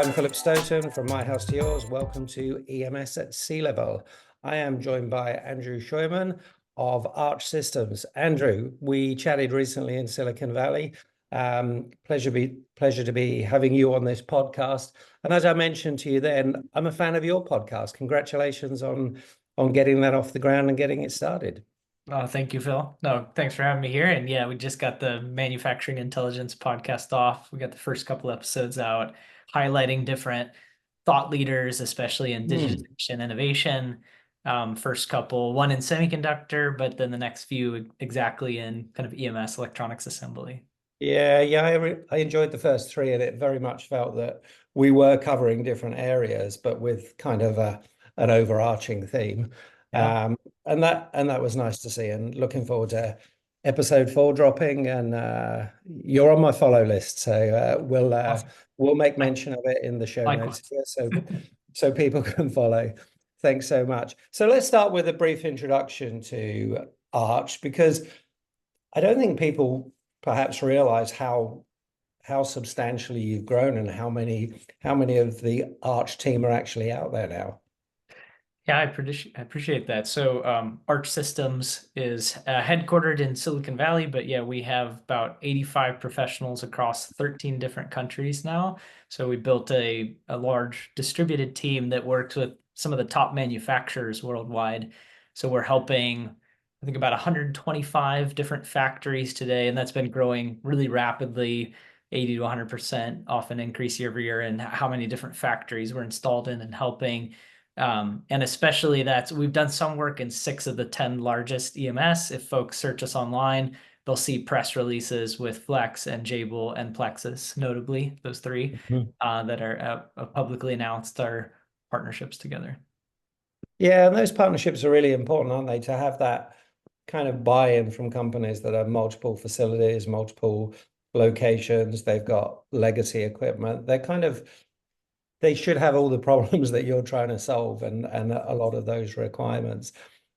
I'm Philip Stoughton from My House to Yours. Welcome to EMS at Sea Level. I am joined by Andrew Scheuermann of Arch Systems. Andrew, we chatted recently in Silicon Valley. Pleasure to be having you on this podcast. And as I mentioned to you then, I'm a fan of your podcast. Congratulations on getting that off the ground and getting it started. Oh, thank you, Phil. No, thanks for having me here. And yeah, we just got the manufacturing intelligence podcast off. We got the first couple episodes out highlighting different thought leaders, especially in digitization innovation. First couple, one in semiconductor, but then the next few exactly in kind of EMS, electronics assembly. Yeah, I enjoyed the first three, and it very much felt that we were covering different areas, but with kind of an overarching theme. Yeah. And that was nice to see. And looking forward to episode 4 dropping. And you're on my follow list, so Awesome. we'll make mention of it in the show notes Likewise. here, so people can follow. Thanks so much. So let's start with a brief introduction to Arch, because I don't think people perhaps realize how substantially you've grown and how many of the Arch team are actually out there now. Yeah, I appreciate that. So, Arch Systems is headquartered in Silicon Valley, but yeah, we have about 85 professionals across 13 different countries now. So we built a large distributed team that works with some of the top manufacturers worldwide. So we're helping, I think, about 125 different factories today, and that's been growing really rapidly. 80 to 100% often increase year over year, and how many different factories we're installed in and helping. And especially we've done some work in 6 of the 10 largest EMS. If folks search us online, they'll see press releases with Flex and Jabil and Plexus, notably those 3 Mhm. that are publicly announced our partnerships together. Yeah, and those partnerships are really important, aren't they? To have that kind of buy-in from companies that have multiple facilities, multiple locations, they've got legacy equipment. They should have all the problems that you're trying to solve, and a lot of those requirements.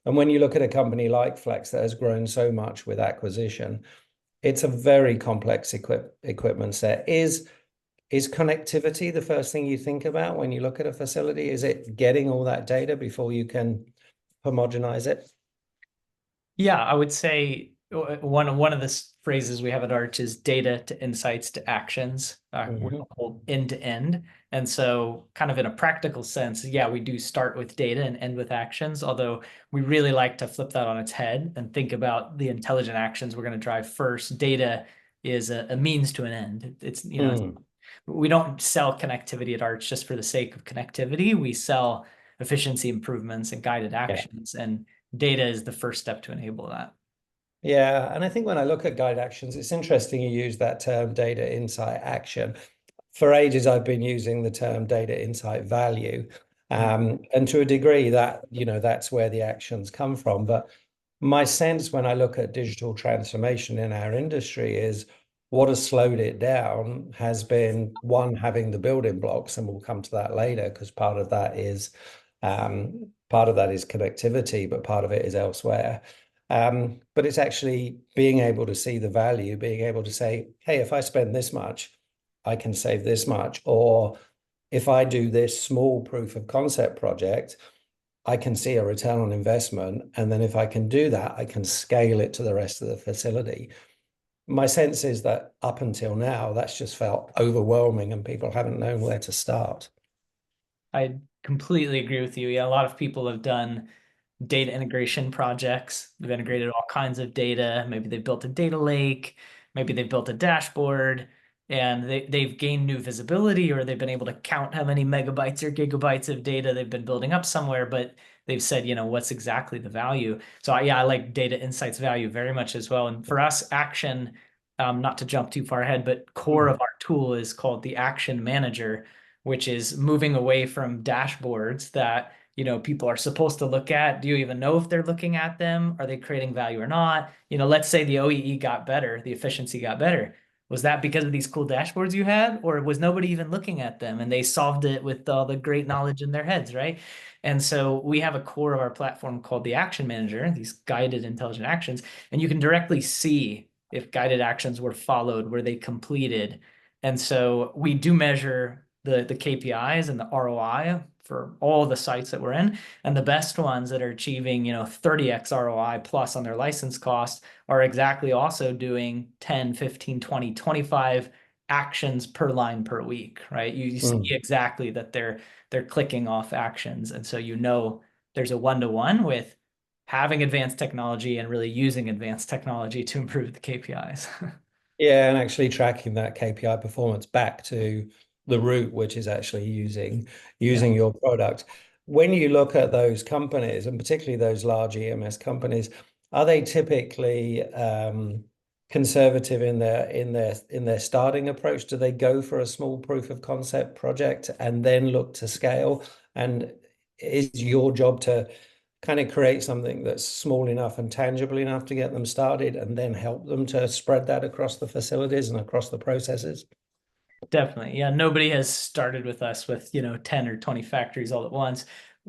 And when you look at a company like Flex that has grown so much with acquisition, it's a very complex equipment set. Is connectivity the first thing you think about when you look at a facility? Is it getting all that data before you can homogenize it? Yeah, I would say one of the phrases we have at Arch is data to insights to actions. We're Mhm. whole end to end. And so kind of in a practical sense, yeah, we do start with data and end with actions, although we really like to flip that on its head and think about the intelligent actions we're going to drive first. Data is a means to an end. Mm. We don't sell connectivity at Arch just for the sake of connectivity. We sell efficiency improvements and guided Yeah. actions, and data is the first step to enable that. Yeah. And I think when I look at guide actions, it's interesting you use that term data insight action. For ages, I've been using the term data insight value. And to a degree that, that's where the actions come from. But my sense when I look at digital transformation in our industry is what has slowed it down has been, one, having the building blocks, and we'll come to that later, because part of that is connectivity, but part of it is elsewhere. But it's actually being able to see the value, being able to say, hey, if I spend this much, I can save this much. Or if I do this small proof of concept project, I can see a return on investment. And then if I can do that, I can scale it to the rest of the facility. My sense is that up until now, that's just felt overwhelming and people haven't known where to start. I completely agree with you. Yeah, a lot of people have done data integration projects. They've integrated all kinds of data. Maybe they've built a data lake, maybe they've built a dashboard, and they've gained new visibility, or they've been able to count how many megabytes or gigabytes of data they've been building up somewhere, but they've said, what's exactly the value? So yeah, I like data insights value very much as well. And for us, action, not to jump too far ahead, but core Mm. of our tool is called the Action Manager, which is moving away from dashboards that people are supposed to look at. Do you even know if they're looking at them? Are they creating value or not? Let's say the OEE got better, the efficiency got better. Was that because of these cool dashboards you had, or was nobody even looking at them and they solved it with all the great knowledge in their heads, right? And so we have a core of our platform called the Action Manager, these guided intelligent actions, and you can directly see if guided actions were followed, were they completed. And so we do measure the KPIs and the ROI for all the sites that we're in. And the best ones that are achieving, 30x ROI plus on their license costs are exactly also doing 10, 15, 20, 25 actions per line per week, right? You see exactly that they're clicking off actions. And so there's a one-to-one with having advanced technology and really using advanced technology to improve the KPIs. Yeah, and actually tracking that KPI performance back to the root, which is actually using Yeah, your product. When you look at those companies, and particularly those large EMS companies, are they typically conservative in their starting approach? Do they go for a small proof of concept project and then look to scale? And is your job to kind of create something that's small enough and tangible enough to get them started and then help them to spread that across the facilities and across the processes? definitely. Yeah, nobody has started with us with, 10 or 20 factories all at once.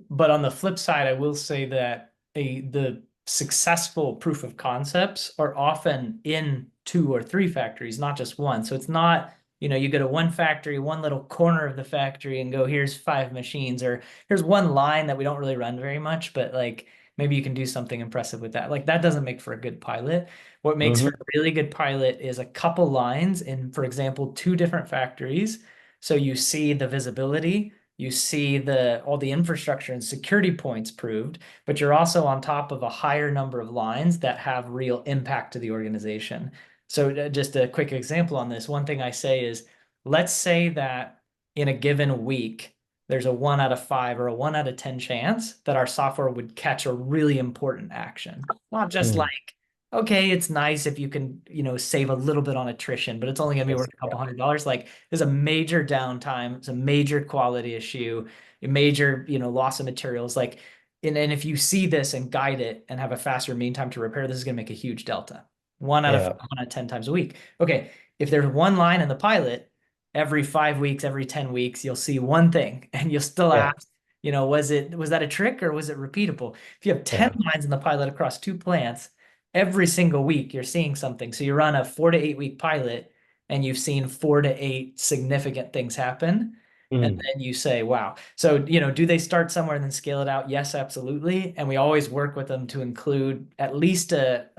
But on the flip side, I will say that the successful proof of concepts are often in 2 or 3 factories, not just one. So it's not, you go to one factory, one little corner of the factory and go, here's 5 machines, or here's one line that we don't really run very much, but like maybe you can do something impressive with that. Like that doesn't make for a good pilot. What makes for a really good pilot is a couple lines in, for example, 2 different factories. So you see the visibility, you see all the infrastructure and security points proved, but you're also on top of a higher number of lines that have real impact to the organization. So just a quick example on this, one thing I say is, let's say that in a given week, there's a 1 out of 5 or a 1 out of 10 chance that our software would catch a really important action. Not just like, okay, it's nice if you can, save a little bit on attrition, but it's only going to be worth a couple $100. Like there's a major downtime, it's a major quality issue, a major, loss of materials. Like, and if you see this and guide it and have a faster mean time to repair, this is going to make a huge delta. One out of Yeah, 1 out of 10 times a week. Okay, if there's one line in the pilot, every 5 weeks, every 10 weeks, you'll see one thing and you'll still yeah, ask, was that a trick or was it repeatable? If you have 10 yeah. lines in the pilot across 2 plants, every single week you're seeing something. So you run a 4 to 8 week pilot and you've seen 4 to 8 significant things happen. And Mm. then you say, wow. So, do they start somewhere and then scale it out? Yes, absolutely. And we always work with them to include at least a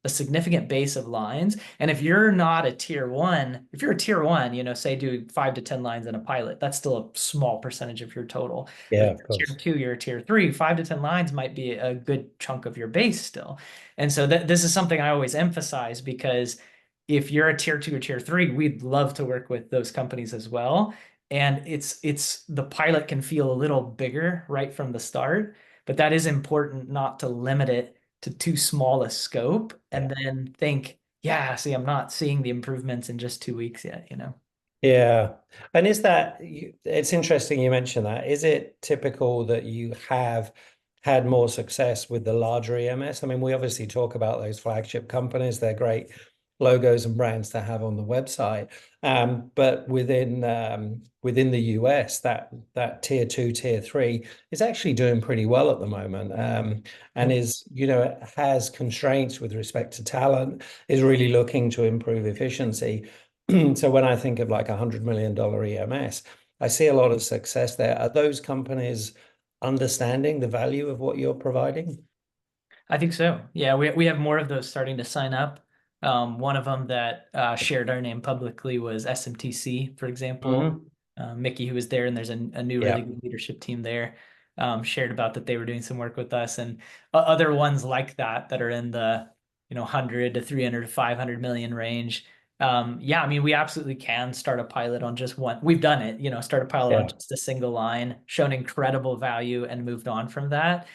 significant base of lines. And if you're not a tier one, if you're a tier one, say do 5 to 10 lines in a pilot, that's still a small percentage of your total. But Yeah, if of you're tier course. two, you're a tier three, 5 to 10 lines might be a good chunk of your base still. And so this is something I always emphasize because if you're a tier two or tier three, we'd love to work with those companies as well. And it's the pilot can feel a little bigger right from the start, but that is important not to limit it to too small a scope Yeah. and then think, yeah, see, I'm not seeing the improvements in just 2 weeks yet. Yeah. And it's interesting you mentioned that. Is it typical that you have had more success with the larger EMS? I mean, we obviously talk about those flagship companies. They're great logos and brands to have on the website. But within the US, that tier two, tier three is actually doing pretty well at the moment. And Yep. is, has constraints with respect to talent, is really looking to improve efficiency. So when I think of like $100 million EMS, I see a lot of success there. Are those companies understanding the value of what you're providing? I think so. Yeah, we have more of those starting to sign up. One of them that shared our name publicly was SMTC, for example. Hmm. Mickey, who was there, and there's a new really Yeah, good leadership team there, shared about that they were doing some work with us, and other ones like that are in the 100 to 300 to 500 million range. Yeah, I mean, we absolutely can start a pilot on just one. We've done it, start a pilot on yeah. just a single line, shown incredible value, and moved on from that.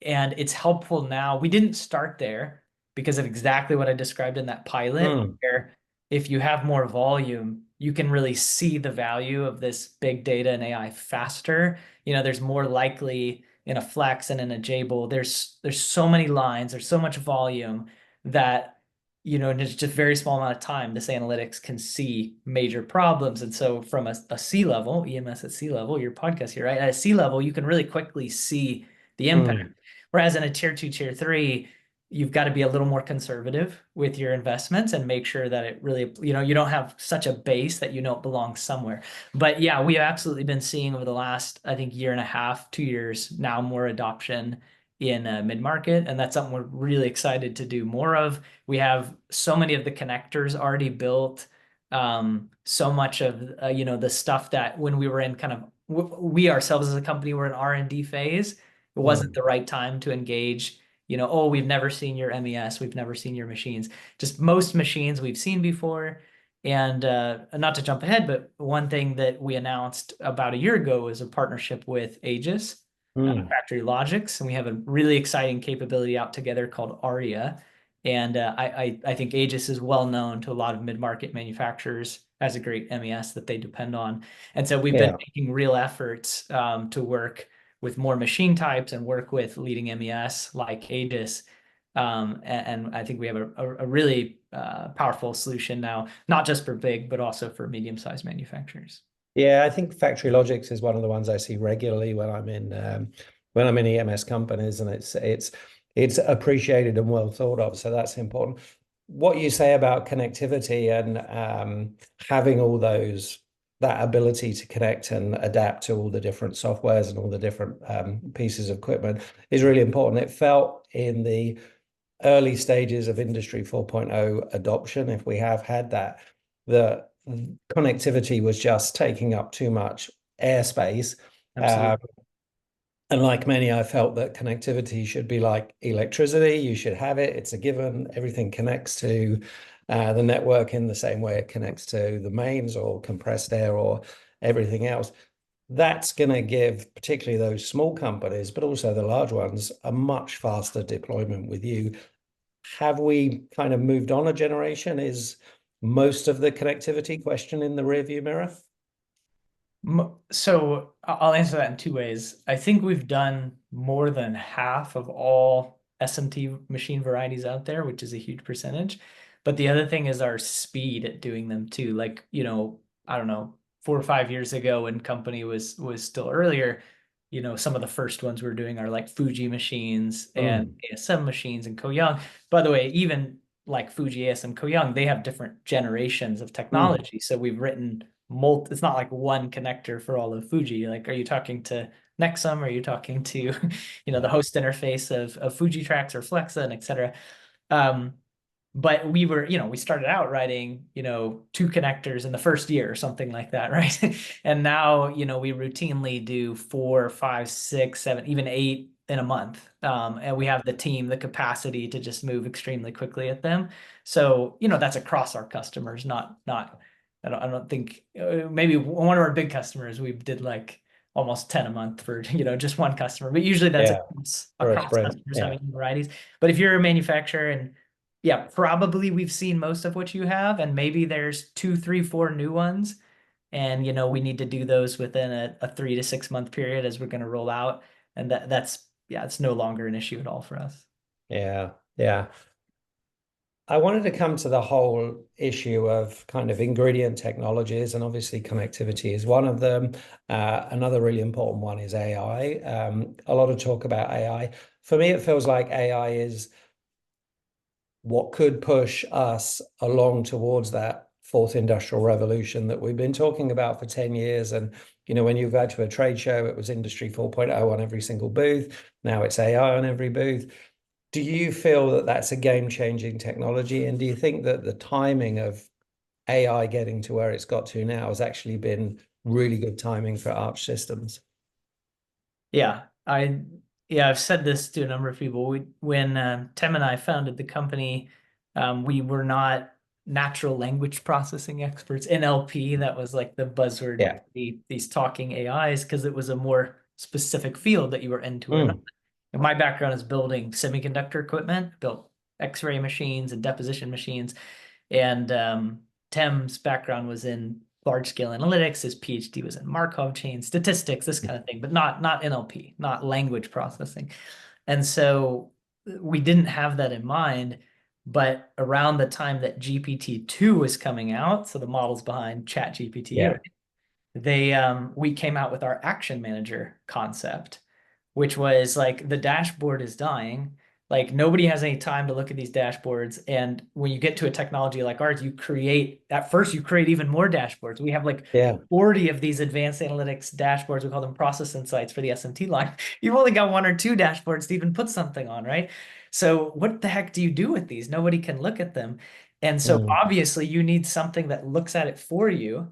And it's helpful now. We didn't start there because of exactly what I described in that pilot, Mm, where if you have more volume, you can really see the value of this big data and AI faster. There's more likely in a Flex and in a Jabil, there's so many lines, there's so much volume that in just a very small amount of time, this analytics can see major problems. And so from a C level, EMS at C level, your podcast here, right? At a C level, you can really quickly see the impact. mm. Whereas in a tier two, tier three, you've got to be a little more conservative with your investments and make sure that it really, you don't have such a base that it belongs somewhere. But yeah, we have absolutely been seeing over the last, I think, year and a half, 2 years now, more adoption in mid-market. And that's something we're really excited to do more of. We have so many of the connectors already built. So much of, the stuff that when we were in kind of, we ourselves as a company were in R&D phase, it wasn't the right time to engage. Oh, we've never seen your MES, we've never seen your machines. Just most machines we've seen before. And not to jump ahead, but one thing that we announced about a year ago was a partnership with Aegis, Factory Logics, and we have a really exciting capability out together called Aria. And I think Aegis is well known to a lot of mid-market manufacturers as a great MES that they depend on. And so we've been making real efforts to work with more machine types and work with leading MES like Aegis. And I think we have a really powerful solution now, not just for big, but also for medium-sized manufacturers. Yeah, I think Factory Logics is one of the ones I see regularly when I'm in EMS companies, and it's appreciated and well thought of. So that's important. What you say about connectivity and having all that ability to connect and adapt to all the different softwares and all the different pieces of equipment is really important. It felt in the early stages of Industry 4.0 adoption, if we have had that, the connectivity was just taking up too much airspace. Absolutely. And like many, I felt that connectivity should be like electricity. You should have it. It's a given. Everything connects to the network in the same way it connects to the mains or compressed air or everything else. That's going to give particularly those small companies, but also the large ones, a much faster deployment with you. Have we kind of moved on a generation? Is most of the connectivity question in the rearview mirror? So I'll answer that in two ways. I think we've done more than half of all SMT machine varieties out there, which is a huge percentage. But the other thing is our speed at doing them too. Like, I don't know, 4 or 5 years ago when company was still earlier, some of the first ones we're doing are like Fuji machines and ASM machines and Koyoung. By the way, even like Fuji, ASM, Koyoung, they have different generations of technology. So we've written it's not like one connector for all of Fuji. Like, are you talking to Nexum? Are you talking to, the host interface of Fuji Tracks or Flexa and et cetera? But we started out writing, 2 connectors in the first year or something like that, right? And now, we routinely do 4, 5, 6, 7, even 8 in a month. And we have the team, the capacity to just move extremely quickly at them. So, that's across our customers, not I don't think maybe one of our big customers we did like almost 10 a month for just one customer, but usually that's across customers having varieties. But if you're a manufacturer and probably we've seen most of what you have, and maybe there's 2, 3, 4 new ones, and we need to do those within a 3 to 6 month period as we're going to roll out, and it's no longer an issue at all for us. Yeah. I wanted to come to the whole issue of kind of ingredient technologies, and obviously connectivity is one of them. Another really important one is AI. A lot of talk about AI. For me, it feels like AI is what could push us along towards that fourth industrial revolution that we've been talking about for 10 years. And, when you go to a trade show, it was Industry 4.0 on every single booth. Now it's AI on every booth. Do you feel that that's a game-changing technology? And do you think that the timing of AI getting to where it's got to now has actually been really good timing for Arch Systems? Yeah, I've said this to a number of people. When Tim and I founded the company, we were not natural language processing experts. NLP, that was like the buzzword, these talking AIs, because it was a more specific field that you were into or not. And my background is building semiconductor equipment, built X-ray machines and deposition machines. And Tim's background was in large-scale analytics. His PhD was in Markov chain statistics, this kind of thing, but not NLP, not language processing. And so we didn't have that in mind. But around the time that GPT-2 was coming out, so the models behind ChatGPT, we came out with our action manager concept, which was like the dashboard is dying. Like nobody has any time to look at these dashboards. And when you get to a technology like ours, at first you create even more dashboards. We have like Yeah. 40 of these advanced analytics dashboards. We call them process insights for the SMT line. You've only got one or two dashboards to even put something on, right? So what the heck do you do with these? Nobody can look at them. And so Mm. obviously you need something that looks at it for you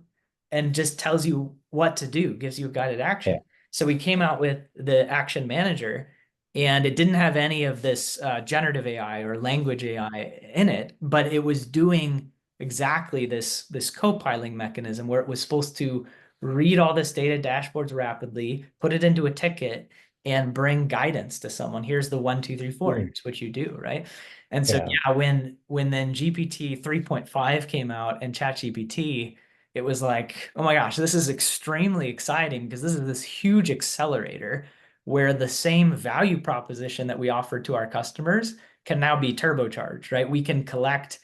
and just tells you what to do, gives you a guided Yeah. action. So we came out with the Action Manager, and it didn't have any of this generative AI or language AI in it, but it was doing exactly this co-piling mechanism where it was supposed to read all this data dashboards rapidly, put it into a ticket, and bring guidance to someone. Here's the 1, 2, 3, 4. Mm. Here's what you do, right? And so Yeah. yeah, when then GPT 3.5 came out and ChatGPT, it was like, oh my gosh, this is extremely exciting because this is this huge accelerator where the same value proposition that we offer to our customers can now be turbocharged, right? We can collect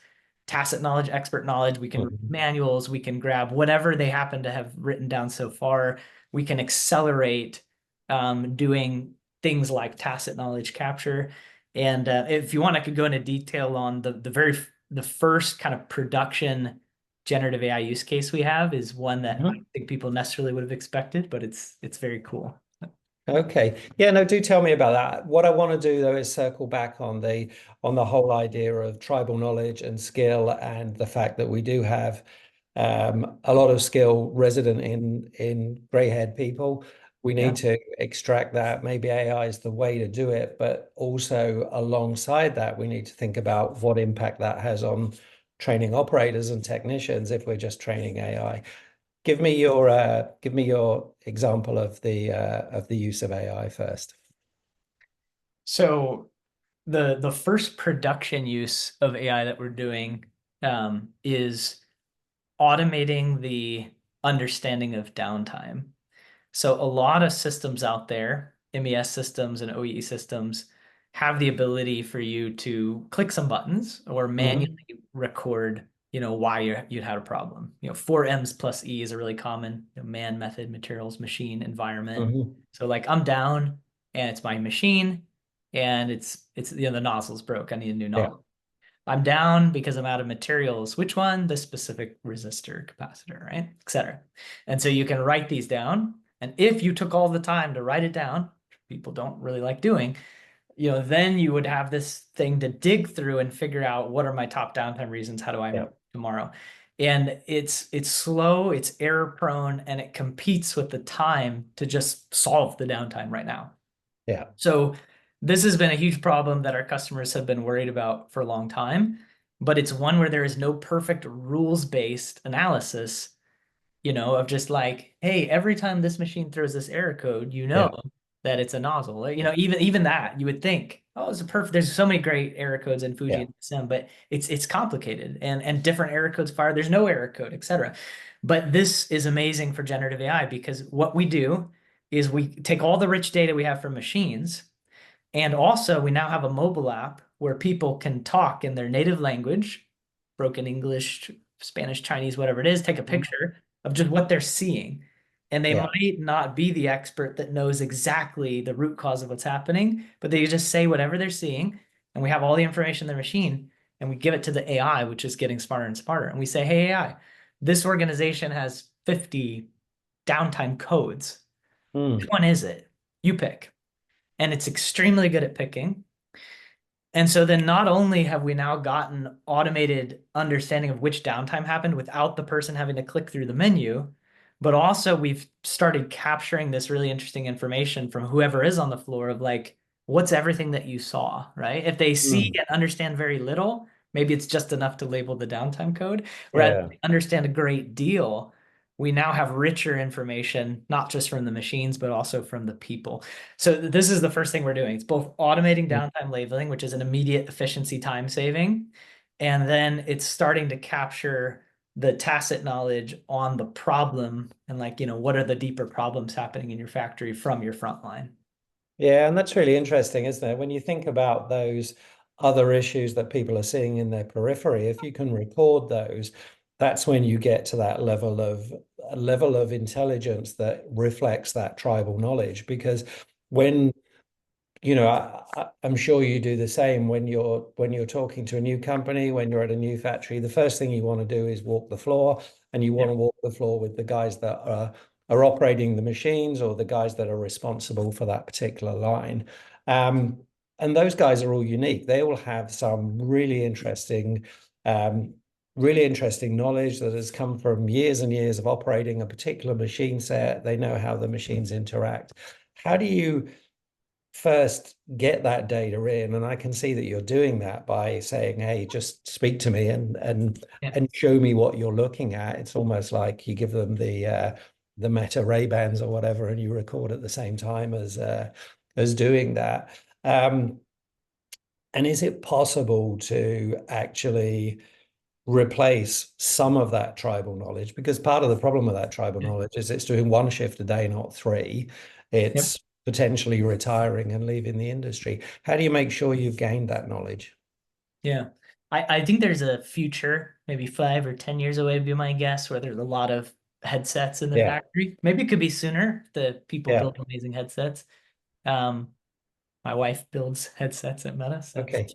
tacit knowledge, expert knowledge, we can read Mhm. manuals, we can grab whatever they happen to have written down so far. We can accelerate doing things like tacit knowledge capture. And if you want, I could go into detail on the first kind of production generative AI use case we have is one that I Mhm. don't think people necessarily would have expected, but it's very cool. Okay. Yeah, no, do tell me about that. What I want to do though is circle back on the whole idea of tribal knowledge and skill and the fact that we do have a lot of skill resident in grey-haired people. We Yeah. need to extract that. Maybe AI is the way to do it, but also alongside that, we need to think about what impact that has on training operators and technicians if we're just training AI. Give me your example of the use of AI first. So the first production use of AI that we're doing is automating the understanding of downtime. So a lot of systems out there, MES systems and OEE systems, have the ability for you to click some buttons or manually Hmm. record, why you'd had a problem. 4 M's plus E is a really common, man, method, materials, machine, environment. Hmm. So like I'm down and it's my machine and it's the nozzle's broke. I need a new Yeah. nozzle. I'm down because I'm out of materials. Which one? The specific resistor, capacitor, right? Etc. And so you can write these down. And if you took all the time to write it down, people don't really like doing, then you would have this thing to dig through and figure out what are my top downtime reasons? How do I Yeah. improve tomorrow? And it's slow, it's error prone, and it competes with the time to just solve the downtime right now. Yeah. So this has been a huge problem that our customers have been worried about for a long time, but it's one where there is no perfect rules-based analysis, of just like, hey, every time this machine throws this error code, Yeah. that it's a nozzle. Like, even that you would think, oh, it's a perfect. There's so many great error codes in Fuji Yeah. and SIM, but it's complicated and different error codes fire. There's no error code, etc. But this is amazing for generative AI because what we do is we take all the rich data we have from machines, and also we now have a mobile app where people can talk in their native language, broken English, Spanish, Chinese, whatever it is, take a Mhm. picture of just what they're seeing. And they Yeah. might not be the expert that knows exactly the root cause of what's happening, but they just say whatever they're seeing. And we have all the information in the machine and we give it to the AI, which is getting smarter and smarter. And we say, hey, AI, this organization has 50 downtime codes. Which Mm. one is it? You pick. And it's extremely good at picking. And so then not only have we now gotten automated understanding of which downtime happened without the person having to click through the menu, but also we've started capturing this really interesting information from whoever is on the floor of like, what's everything that you saw, right? If they see Mm. and understand very little, maybe it's just enough to label the downtime code. Whereas if Yeah. they understand a great deal, we now have richer information, not just from the machines, but also from the people. So this is the first thing we're doing. It's both automating Mm. downtime labeling, which is an immediate efficiency time saving, and then it's starting to capture the tacit knowledge on the problem and like, what are the deeper problems happening in your factory from your front line. Yeah, and that's really interesting, isn't it? When you think about those other issues that people are seeing in their periphery, if you can record those, that's when you get to that level of intelligence that reflects that tribal knowledge. Because when I'm sure you do the same when you're talking to a new company, when you're at a new factory. The first thing you want to do is walk the floor, and you Yeah. want to walk the floor with the guys that are operating the machines, or the guys that are responsible for that particular line. Um, and those guys are all unique. They all have some um, really interesting knowledge that has come from years and years of operating a particular machine set. They know how the machines interact. How do you first get that data in? And I can see that you're doing that by saying, hey, just speak to me Yeah. and show me what you're looking at. It's almost like you give them the Meta Ray-Bans or whatever, and you record at the same time as doing that. um and is it possible to actually replace some of that tribal knowledge? Because part of the problem with that tribal knowledge is it's doing one shift a day, not three. Yep. It's potentially retiring and leaving the industry. How do you make sure you've gained that knowledge? Yeah. I think there's a future, maybe 5 or 10 years away, would be my guess, where there's a lot of headsets in the Yeah, factory. Maybe it could be sooner. The people yeah. build amazing headsets. Um, my wife builds headsets at Meta, so Okay.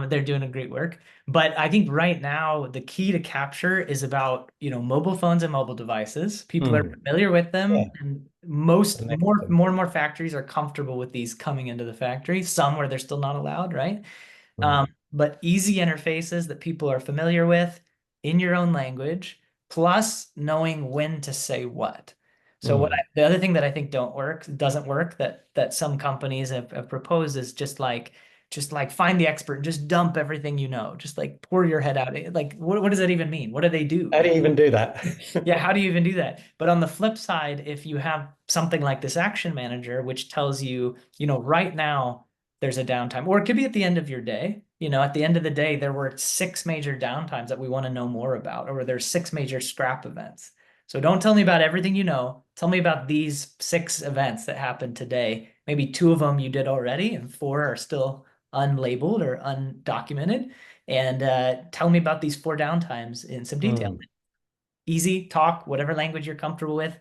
they're doing a great work. But I think right now the key to capture is about, mobile phones and mobile devices. People are Hmm. familiar with Yeah. them, and most Connect more them. more and more factories are comfortable with these coming into the factory. Some where they're still not allowed, right? Hmm. But easy interfaces that people are familiar with in your own language, plus knowing when to say what. So Hmm. the other thing that I think doesn't work that some companies have proposed is just like find the expert and just dump everything you know. Just like pour your head out. Like what does that even mean? What do they do? How do you even do that? Yeah, how do you even do that? But on the flip side, if you have something like this action manager, which tells you, right now there's a downtime, or it could be at the end of your day. At the end of the day, there were 6 major downtimes that we want to know more about, or there's 6 major scrap events. So don't tell me about everything you know. Tell me about these 6 events that happened today. Maybe 2 of them you did already, and 4 are still unlabeled or undocumented. And tell me about these 4 downtimes in some detail. Hmm. Easy talk, whatever language you're comfortable with,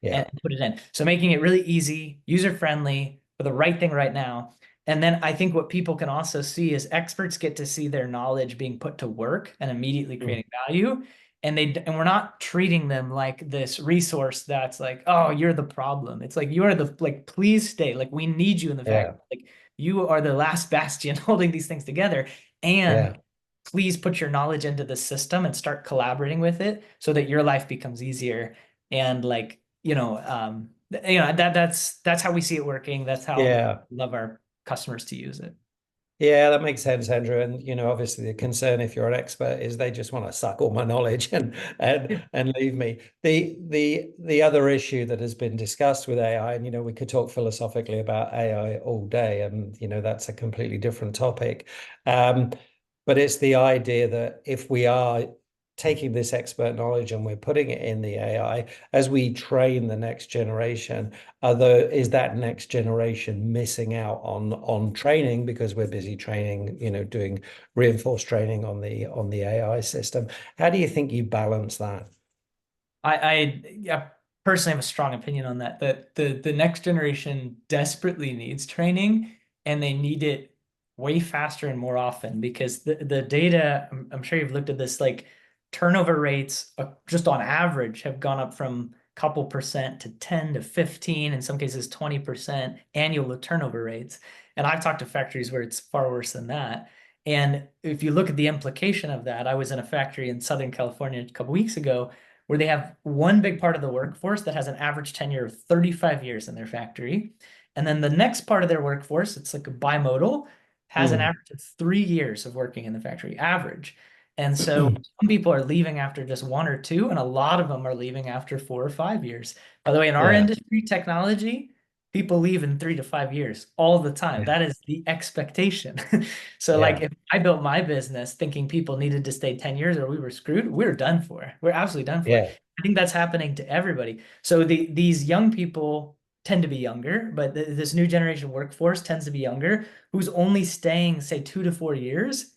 and Yeah. put it in. So making it really easy, user friendly for the right thing right now. And then I think what people can also see is experts get to see their knowledge being put to work and immediately Hmm. creating value. And we're not treating them like this resource that's like, oh, you're the problem. It's like you are the like, please stay. Like we need you in the fact Yeah. like you are the last bastion holding these things together. And Yeah. please put your knowledge into the system and start collaborating with it so that your life becomes easier. And like, that's how we see it working. That's how Yeah. we love our customers to use it. Yeah, that makes sense, Andrew. And obviously the concern if you're an expert is they just want to suck all my knowledge and leave me. The other issue that has been discussed with AI, and we could talk philosophically about AI all day, and that's a completely different topic. Um, but it's the idea that if we are taking this expert knowledge and we're putting it in the AI as we train the next generation, is that next generation missing out on training because we're busy training, doing reinforced training on the AI system? How do you think you balance that? I personally have a strong opinion on that. That the next generation desperately needs training, and they need it way faster and more often because the data. I'm sure you've looked at this. Like turnover rates, just on average, have gone up from a couple percent to 10 to 15, in some cases 20% annual turnover rates. And I've talked to factories where it's far worse than that. And if you look at the implication of that, I was in a factory in Southern California a couple weeks ago where they have one big part of the workforce that has an average tenure of 35 years in their factory. And then the next part of their workforce, it's like a bimodal, has an Mm. average of 3 years of working in the factory, average. And so some people are leaving after just 1 or 2, and a lot of them are leaving after 4 or 5 years. By the way, in our Yeah, industry, technology, people leave in 3 to 5 years all the time. yeah, That is the expectation. So like yeah, if I built my business thinking people needed to stay 10 years or we were screwed, we're done for. We're absolutely done for. yeah, I think that's happening to everybody. So these young people tend to be younger, but this new generation workforce tends to be younger, who's only staying, say, 2 to 4 years,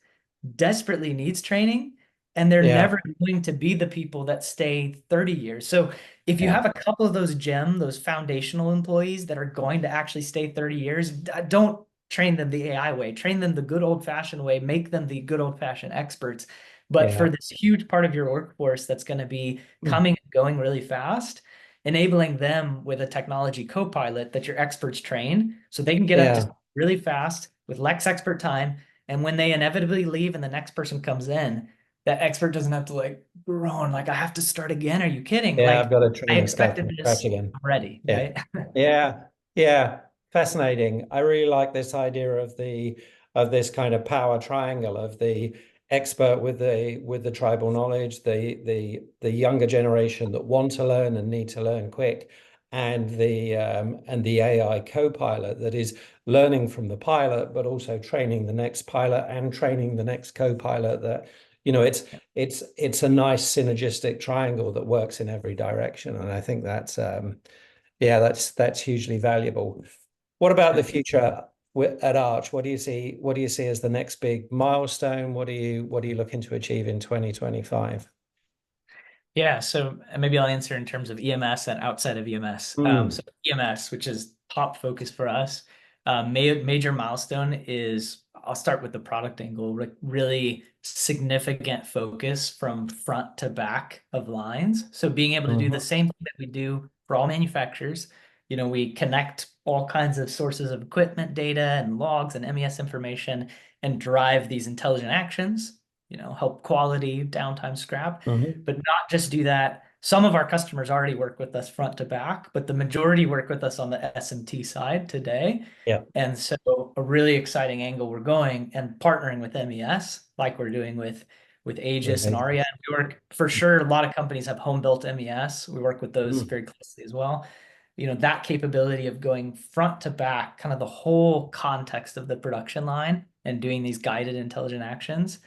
desperately needs training. and they're Yeah. never going to be the people that stay 30 years. So if you Yeah. have a couple of those foundational employees that are going to actually stay 30 years, don't train them the AI way, train them the good old-fashioned way, make them the good old-fashioned experts. But Yeah. for this huge part of your workforce that's going to be Mm. coming and going really fast, enabling them with a technology co-pilot that your experts train so they can get up to Yeah. really fast with less expert time. And when they inevitably leave and the next person comes in, that expert doesn't have to like groan, like, I have to start again. Are you kidding? Yeah. Like, I've got to I train and start expected from scratch this, again. I'm ready, Yeah. right? Yeah. Yeah. Fascinating. I really like this idea of this kind of power triangle of the expert with the tribal knowledge, the younger generation that want to learn and need to learn quick, and the AI co-pilot that is learning from the pilot, but also training the next pilot and training the next co-pilot. That, it's a nice synergistic triangle that works in every direction. And I think that's hugely valuable. What about the future at Arch? What do you see? What do you see as the next big milestone? What are you looking to achieve in 2025? Yeah, so maybe I'll answer in terms of EMS and outside of EMS. So EMS, which is top focus for us, major milestone is, I'll start with the product angle, really significant focus from front to back of lines. So being able to do the same thing that we do for all manufacturers. We connect all kinds of sources of equipment data and logs and MES information and drive these intelligent actions, help quality, downtime, scrap, but not just do that. Some of our customers already work with us front to back, but the majority work with us on the SMT side today. Yeah. And so a really exciting angle we're going and partnering with MES, like we're doing with Aegis and Aria in New York. For sure, a lot of companies have home-built MES. We work with those very closely as well. That capability of going front to back, kind of the whole context of the production line and doing these guided intelligent actions,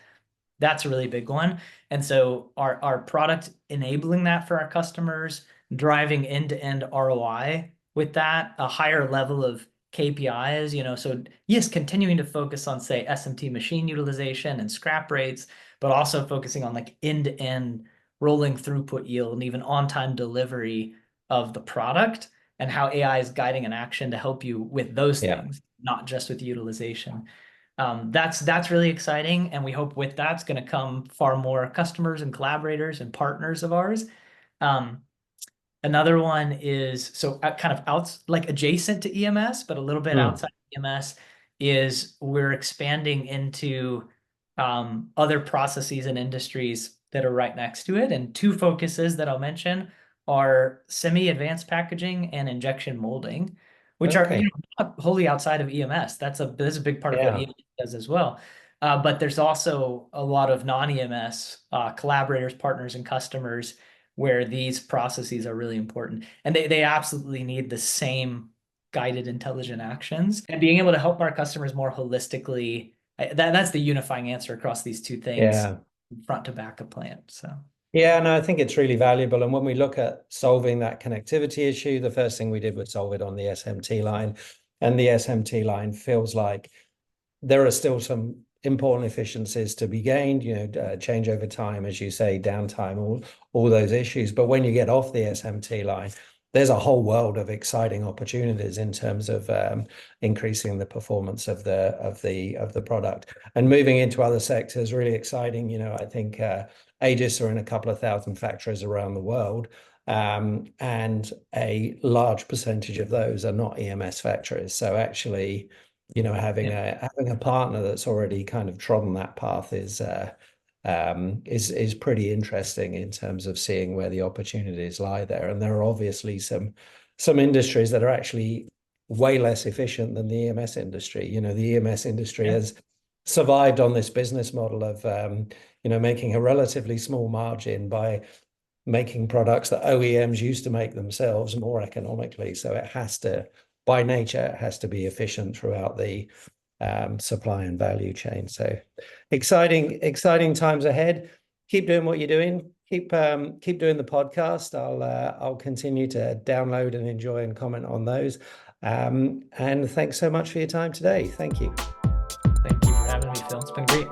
that's a really big one. And so our product enabling that for our customers, driving end-to-end ROI with that, a higher level of KPIs, so yes, continuing to focus on, say, SMT machine utilization and scrap rates, but also focusing on like end-to-end rolling throughput yield and even on-time delivery of the product, and how AI is guiding an action to help you with those things, not just with utilization. That's really exciting, and we hope with that's going to come far more customers and collaborators and partners of ours. Another one is, so kind of like adjacent to EMS, but a little bit outside EMS, is we're expanding into other processes and industries that are right next to it. And two focuses that I'll mention are semi-advanced packaging and injection molding, which are not wholly outside of EMS. That's a big part of what EMS does as well. But there's also a lot of non-EMS collaborators, partners, and customers where these processes are really important. And they absolutely need the same guided intelligent actions. And being able to help our customers more holistically, that's the unifying answer across these two things, front to back of plant. So yeah, no, I think it's really valuable. And when we look at solving that connectivity issue, the first thing we did was solve it on the SMT line. And the SMT line feels like there are still some important efficiencies to be gained, change over time, as you say, downtime, all those issues. But when you get off the SMT line, there's a whole world of exciting opportunities in terms of increasing the performance of the product and moving into other sectors. Really exciting. I think Aegis are in a couple of thousand factories around the world. And a large percentage of those are not EMS factories. So actually, having a partner that's already kind of trodden that path is pretty interesting in terms of seeing where the opportunities lie there. And there are obviously some industries that are actually way less efficient than the EMS industry. The EMS industry has survived on this business model of making a relatively small margin by making products that OEMs used to make themselves more economically. So it has to, by nature, it has to be efficient throughout the supply and value chain. So exciting times ahead. Keep doing what you're doing. Keep doing the podcast. I'll continue to download and enjoy and comment on those. And thanks so much for your time today. Thank you. Thank you for having me, Phil. It's been great.